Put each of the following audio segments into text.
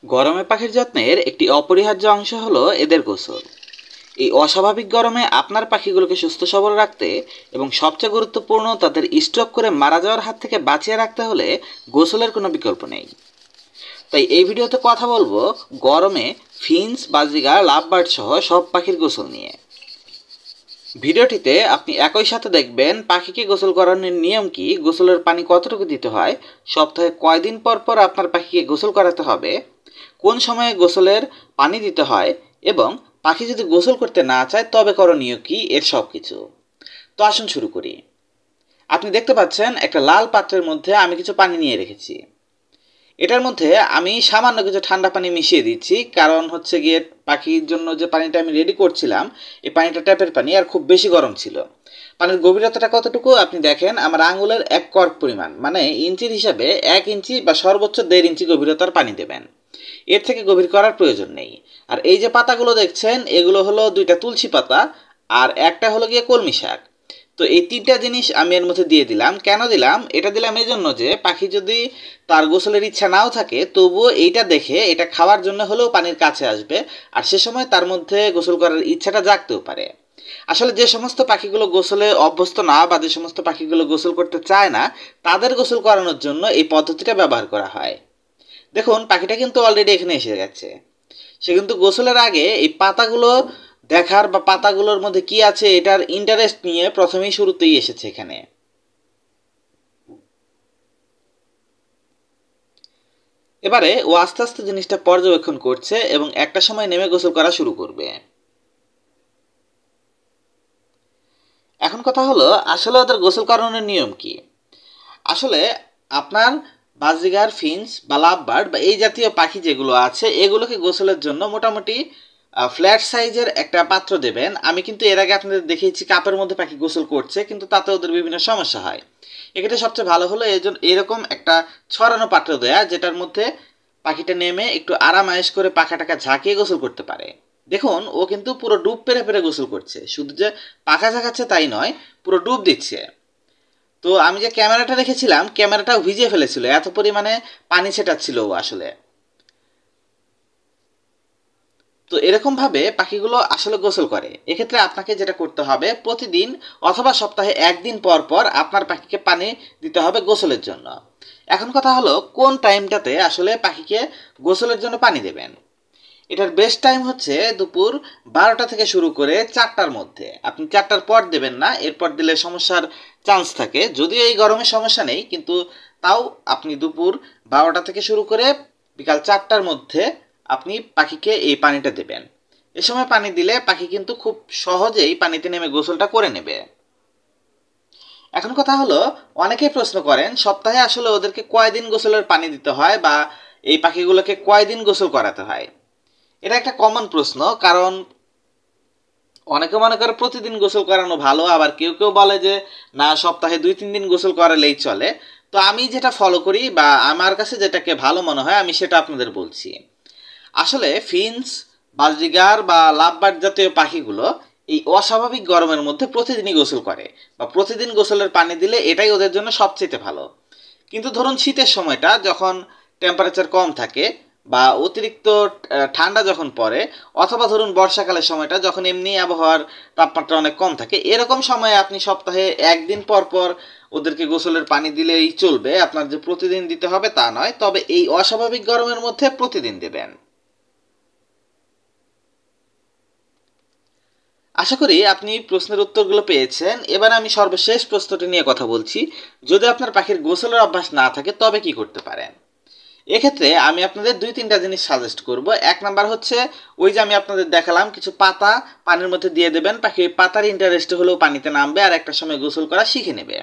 গরমে পাখির যত্নের একটি অপরিহার্য অংশ হলো এদের গোসল। এই অস্বাভাবিক গরমে আপনার পাখিগুলোকে সুস্থ সবল রাখতে এবং সবচেয়ে গুরুত্বপূর্ণ তাদের স্ট্রোক করে মারা যাওয়ার হাত থেকে বাঁচিয়ে রাখতে হলে গোসলের কোনো বিকল্প নেই। তাই এই ভিডিওতে কথা বলবো গরমে ফিঞ্চ, বাজরিগার, লাভবার্ড সহ সব পাখির গোসল নিয়ে। ভিডিওটিতে আপনি একই সাথে দেখবেন পাখিকে গোসল করানোর নিয়ম কি, গোসলের পানি কতটুকু দিতে হয়, সপ্তাহে কয়দিন পর পর আপনার পাখিকে গোসল করাতে হবে, কোন সময়ে গোসলের পানি দিতে হয় এবং পাখি যদি গোসল করতে না চায় তবে করণীয় কি, এর সব কিছু। তো আসুন শুরু করি। আপনি দেখতে পাচ্ছেন একটা লাল পাত্রের মধ্যে আমি কিছু পানি নিয়ে রেখেছি। এটার মধ্যে আমি সামান্য কিছু ঠান্ডা পানি মিশিয়ে দিচ্ছি, কারণ হচ্ছে গিয়ে পাখির জন্য যে পানিটা আমি রেডি করছিলাম এই পানিটা ট্যাপের পানি আর খুব বেশি গরম ছিল। পানির গভীরতাটা কতটুকু আপনি দেখেন, আমার আঙুলের 1 কর্ক পরিমাণ, মানে ইঞ্চির হিসাবে 1 ইঞ্চি বা সর্বোচ্চ 1.5 ইঞ্চি গভীরতার পানি দেবেন। এর থেকে গভীর করার প্রয়োজন নেই। আর এই যে পাতাগুলো দেখছেন এগুলো হলো 2টা তুলসী পাতা আর একটা হলো গিয়ে কলমি শাক। তো এই 3টা জিনিস আমি এর মধ্যে দিয়ে দিলাম। কেন দিলাম? এটা দিলাম এই জন্য যে পাখি যদি তার গোসলের ইচ্ছা নাও থাকে তবুও এইটা দেখে এটা খাওয়ার জন্য হলেও পানির কাছে আসবে, আর সে সময় তার মধ্যে গোসল করার ইচ্ছাটা জাগতেও পারে। আসলে যে সমস্ত পাখিগুলো গোসলে অভ্যস্ত না বা যে সমস্ত পাখিগুলো গোসল করতে চায় না তাদের গোসল করানোর জন্য এই পদ্ধতিটা ব্যবহার করা হয়। দেখুন পাখিটা কিন্তু অলরেডি এখানে এসে গেছে। সে কিন্তু গোসলের আগে এই পাতাগুলো দেখার বা পাতাগুলোর মধ্যে কি আছে এটার ইন্টারেস্ট নিয়ে প্রথমেই শুরুতেই এসেছে এখানে। এবারে ও আস্তে আস্তে জিনিসটা পর্যবেক্ষণ করছে এবং একটা সময় নেমে গোসল করা শুরু করবে। এখন কথা হলো আসলে ওদের গোসল করানোর নিয়ম কি। আসলে আপনার বাজরিগার, ফিঞ্চ বা লাভবার্ড বা এই জাতীয় পাখি যেগুলো আছে এগুলোকে গোসলের জন্য মোটামুটি ফ্ল্যাট সাইজের একটা পাত্র দেবেন। আমি কিন্তু এর আগে আপনাদের দেখিয়েছি কাপের মধ্যে পাখি গোসল করছে, কিন্তু তাতে ওদের বিভিন্ন সমস্যা হয়। এক্ষেত্রে সবচেয়ে ভালো হলো এরকম একটা ছড়ানো পাত্র দেয়া, যেটার মধ্যে পাখিটা নেমে একটু আরাম আয়েশ করে পাখা টাকা ঝাঁকিয়ে গোসল করতে পারে। দেখুন ও কিন্তু পুরো ডুব পেরে পেরে গোসল করছে, শুধু যে পাখা ঝাঁকাচ্ছে তাই নয়, পুরো ডুব দিচ্ছে। তো আমি যে ক্যামেরাটা রেখেছিলাম ক্যামেরাটাও ভিজিয়ে ফেলেছিল, এত পরিমাণে পানি ছেটাচ্ছিল ও আসলে। তো এরকম ভাবে পাখিগুলো আসলে গোসল করে। এক্ষেত্রে আপনাকে যেটা করতে হবে, প্রতিদিন অথবা সপ্তাহে 1 দিন পর পর আপনার পাখিকে পানি দিতে হবে গোসলের জন্য। এখন কথা হলো কোন টাইমটাতে আসলে পাখিকে গোসলের জন্য পানি দেবেন। এটার বেস্ট টাইম হচ্ছে দুপুর 12টা থেকে শুরু করে 4টার মধ্যে। আপনি 4টার পর দেবেন না, এরপর দিলে সমস্যার চান্স থাকে। যদিও এই গরমে সমস্যা নেই, কিন্তু তাও আপনি দুপুর 12টা থেকে শুরু করে বিকাল 4টার মধ্যে আপনি পাখিকে এই পানিটা দেবেন। এ সময় পানি দিলে পাখি কিন্তু খুব সহজেই পানিতে নেমে গোসলটা করে নেবে। এখন কথা হলো অনেকেই প্রশ্ন করেন সপ্তাহে আসলে ওদেরকে কয়দিন গোসলের পানি দিতে হয় বা এই পাখিগুলোকে কয়দিন গোসল করাতে হয়। এটা একটা কমন প্রশ্ন, কারণ অনেকে মনে করে প্রতিদিন গোসল করানো ভালো, আবার কেউ কেউ বলে যে না সপ্তাহে 2-3 দিন গোসল করালেই চলে। তো আমি যেটা ফলো করি বা আমার কাছে যেটাকে ভালো মনে হয় আমি সেটা আপনাদের বলছি। আসলে ফিঞ্চ, বাজরিগার বা লাভবার্ড জাতীয় পাখিগুলো এই অস্বাভাবিক গরমের মধ্যে প্রতিদিনই গোসল করে বা প্রতিদিন গোসলের পানি দিলে এটাই ওদের জন্য সবচেয়ে ভালো। কিন্তু ধরুন শীতের সময়টা যখন টেম্পারেচার কম থাকে বা অতিরিক্ত ঠান্ডা যখন পড়ে, অথবা ধরুন বর্ষাকালের সময়টা যখন এমনি আবহাওয়ার তাপমাত্রা অনেক কম থাকে, এরকম সময়ে আপনি সপ্তাহে 1 দিন পর পর ওদেরকে গোসলের পানি দিলেই চলবে। আপনার যে প্রতিদিন দিতে হবে তা নয়, তবে এই অস্বাভাবিক গরমের মধ্যে প্রতিদিন দেবেন। আশা করি আপনি প্রশ্নের উত্তরগুলো পেয়েছেন। এবার আমি সর্বশেষ প্রশ্নটি নিয়ে কথা বলছি। যদি আপনার পাখির গোসলের অভ্যাস না থাকে তবে কি করতে পারেন। এক্ষেত্রে আমি আপনাদের 2-3টা জিনিস সাজেস্ট করব। 1 নাম্বার হচ্ছে ওই যে আমি আপনাদের দেখালাম কিছু পাতা পানির মধ্যে দিয়ে দেবেন, পাখি পাতার ইন্টারেস্টে হলেও পানিতে নামবে আর একটা সময় গোসল করা শিখে নেবে।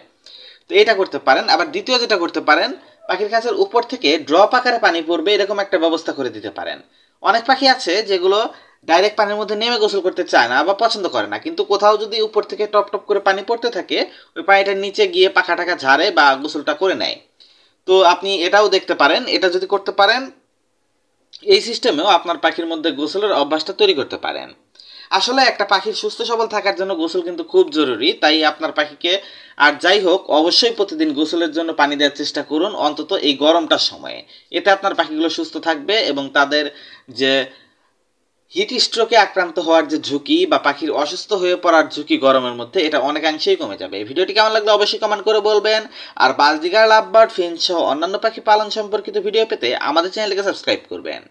তো এটা করতে পারেন। আবার দ্বিতীয় যেটা করতে পারেন, পাখির কাছের উপর থেকে ড্রপ আকারে পানি পড়বে এরকম একটা ব্যবস্থা করে দিতে পারেন। অনেক পাখি আছে যেগুলো ডাইরেক্ট পানির মধ্যে নেমে গোসল করতে চায় না বা পছন্দ করে না, কিন্তু কোথাও যদি উপর থেকে টপ টপ করে পানি পড়তে থাকে ওই পানিটার নিচে গিয়ে পাখা টাকা ঝাড়ে বা গোসলটা করে নেয়। তো আপনি এটাও দেখতে পারেন। এটা যদি করতে পারেন এই সিস্টেমেও আপনার পাখির মধ্যে গোসলের অভ্যাসটা তৈরি করতে পারেন। আসলে একটা পাখির সুস্থ সবল থাকার জন্য গোসল কিন্তু খুব জরুরি, তাই আপনার পাখিকে আর যাই হোক অবশ্যই প্রতিদিন গোসলের জন্য পানি দেওয়ার চেষ্টা করুন, অন্তত এই গরমটার সময়ে। এতে আপনার পাখিগুলো সুস্থ থাকবে এবং তাদের যে হিট স্ট্রোকে আক্রান্ত হওয়ার যে ঝুঁকি বা পাখির অসুস্থ হয়ে পড়ার ঝুঁকি গরমের মধ্যে, এটা অনেকাংশেই কমে যাবে। ভিডিওটি কেমন লাগলে অবশ্যই কমেন্ট করে বলবেন। আর বাজরিগার, লাভবার্ড, ফিঞ্চ সহ অন্যান্য পাখি পালন সম্পর্কিত ভিডিও পেতে আমাদের চ্যানেলকে সাবস্ক্রাইব করবেন।